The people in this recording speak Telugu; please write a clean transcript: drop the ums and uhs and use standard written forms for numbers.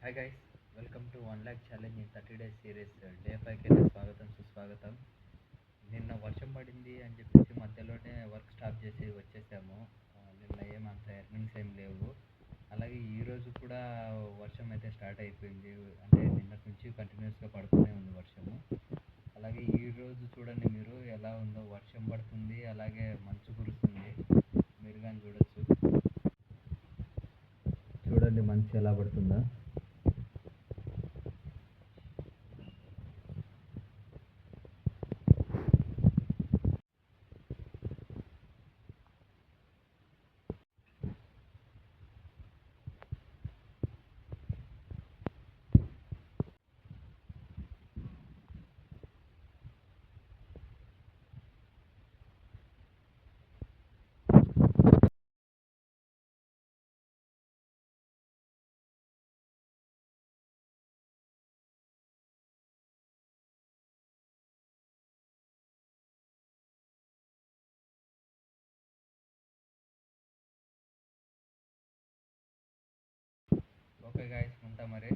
Hi guys, welcome to 1 lakh challenge in 30 days series. Day 5కి స్వాగతం సుస్వాగతం. నిన్న వర్షం పడింది అని చెప్పేసి మధ్యలోనే వర్క్ స్టాప్ చేసి వచ్చేసాము. నిన్న ఏమంత ఎర్నింగ్స్ ఏం లేవు. అలాగే ఈరోజు కూడా వర్షం అయితే స్టార్ట్ అయిపోయింది. అంటే నిన్నటి నుంచి కంటిన్యూస్గా పడుతూనే ఉంది వర్షము. అలాగే ఈరోజు చూడండి మీరు ఎలా ఉందో, వర్షం పడుతుంది, అలాగే మంచు కురుస్తుంది. మీరు కానీ చూడొచ్చు, చూడండి మంచు ఎలా పడుతుందా. ఓకే గాయస్, ఉంటా మరి.